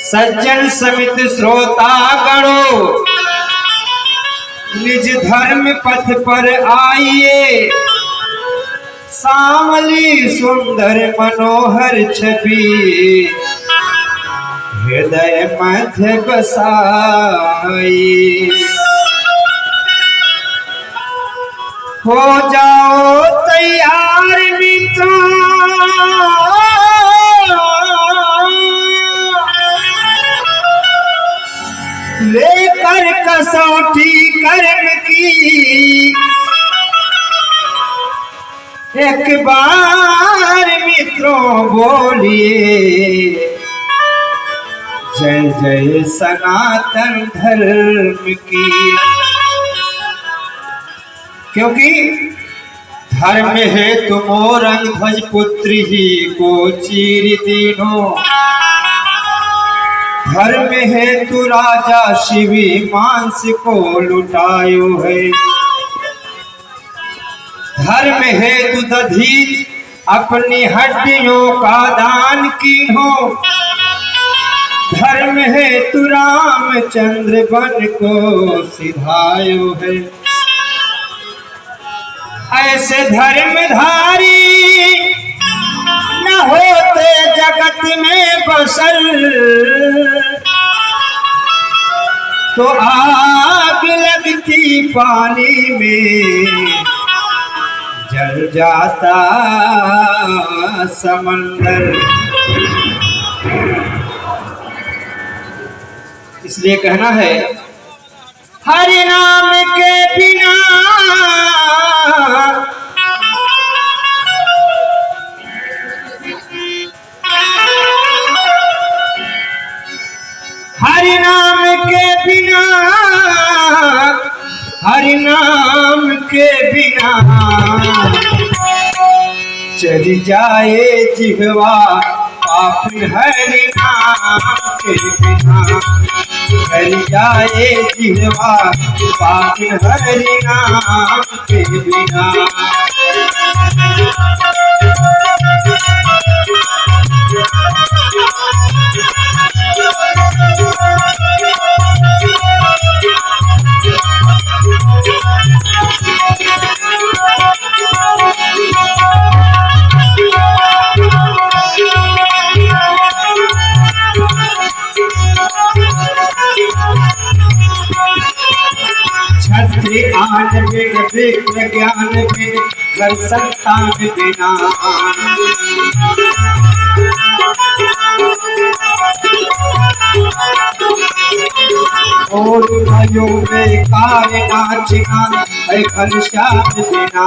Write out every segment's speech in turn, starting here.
सज्जन समित श्रोता गणो निज धर्म पथ पर आइए, सामली सुंदर मनोहर छवि हृदय मध्य बसाई। हो जाओ तैयार मित्रों, लेकर कसौटी कर्म की एक बार मित्रों बोलिए, जय जय सनातन धर्म की। क्योंकि धर्म है तुमो रंग ध्वज पुत्र ही को चीर दीनो, धर्म है तू राजा शिवी मांस को लुटायो है, धर्म है तू दधीच अपनी हड्डियों का दान कीन्हो, धर्म है तू रामचंद्र बन को सिधायो है। ऐसे धर्मधारी न होते जगत में बसर, तो आग लगती पानी में जल जाता समंदर। इसलिए कहना है हरि नाम के बिना हरि नाम के बिना, हरि नाम के बिना चली जाए जिह्वा पाप, हरि नाम के बिना चली जाए जिह्वा पाप, हरि नाम के बिना। आन बिन विघ्न ज्ञान बिन घर संतान बिना, और भयो बेकार नाचना है घनश्याम बिना।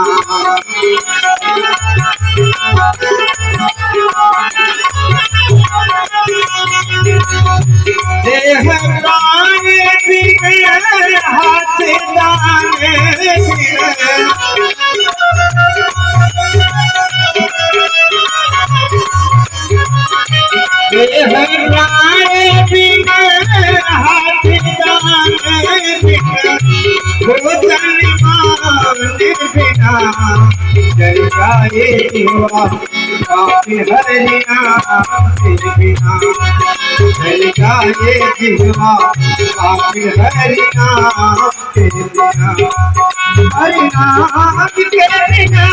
देह प्राण बिन हाथ दाने देह प्राण बिन हाथ दाने भोजन मान बिना जल जाए जिह्वा पाप, हरि नाम के बिना जल जाए जिह्वा पाप, हरि नाम के बिना। हरि नाम के बिना,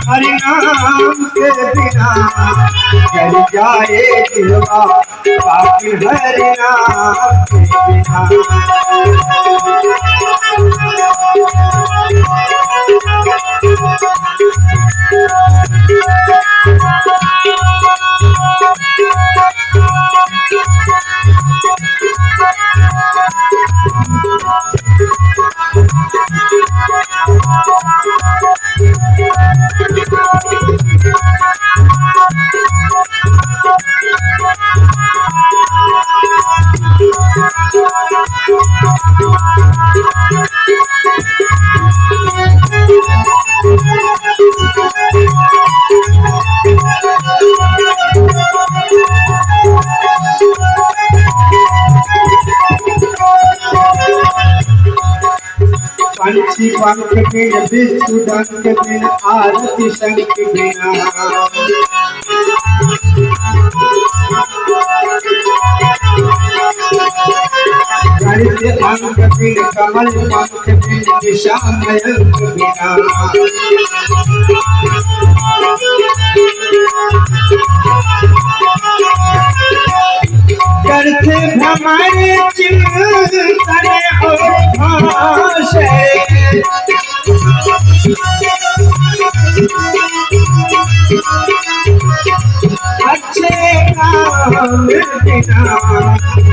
हरि नाम के बिना जल जाए जिह्वा पाप, हरि नाम के बिना। तुलसी पंख बिन विष्णु डंक बिन आरती शंख बिना गणित अंक बिन कमल पंख बिन दिशा मयंक बिना करते हमारे चिंतन और भाषे अच्छे काम बिना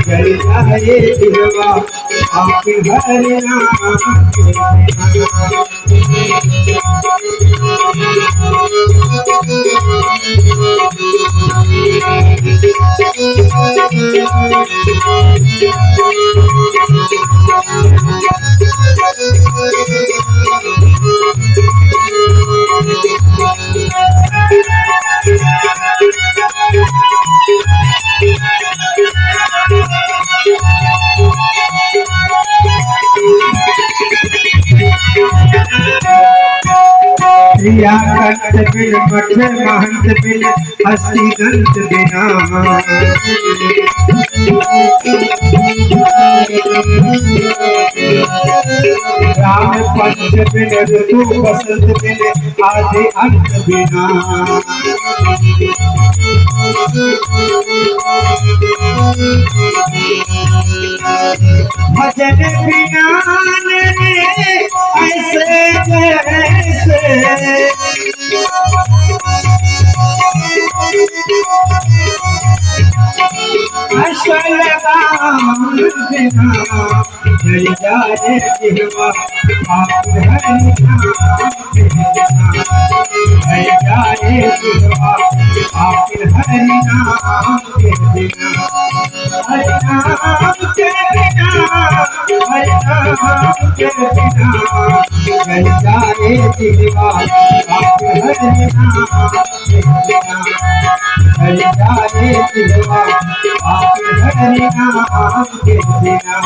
जल जाए दिलवा आपके हर नाम प्रिया कंठ बिन मठ महंत बिन हस्ती गंत बिना राम पंच बिन ऋतु बसंत बिन आदि अंत बिना भजन बिना ऐसे जैसे असल राम बिना जल जाए जिहवा आप हरि नाम जल जाए जिहवा आप हरि नाम के बिना हरि नाम के बिना हरि नाम के बिना जल जाए जिहवा आप हरि नाम के बिना जल जाए जिहवा आप हरि नाम के बिना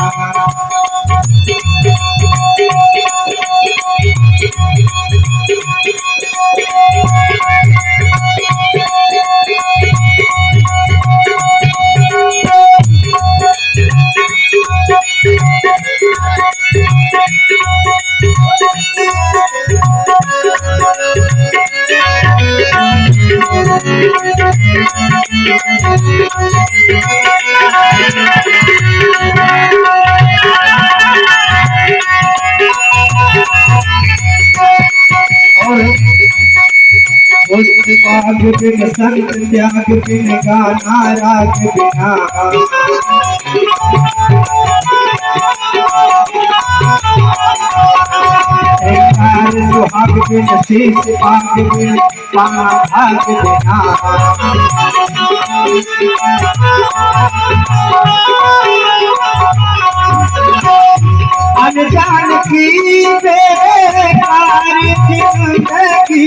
त्याग बिन संत त्याग बिन गाना राग बिना सुहाग बिन शीश पाग बिन पाना भाग बिना अनजान की बेकार जिंदगी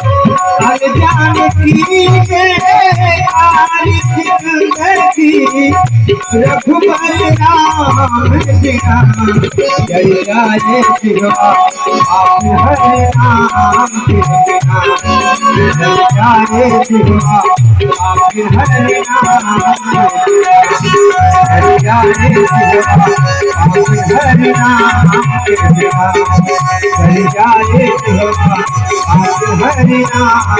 अनजान की बेकार जिंदगी रघुबर राम बिना जल जाए जिहवा आप हरि नाम के बिना जल जाए जिहवा आप हरि नाम जल जाए जिहवा आप हरि नाम के बिना जल जाए जिहवा आप हरि नाम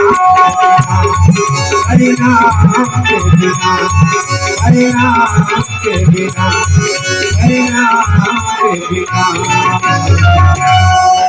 के बिना हरि नाम के बिना हरि नाम के बिना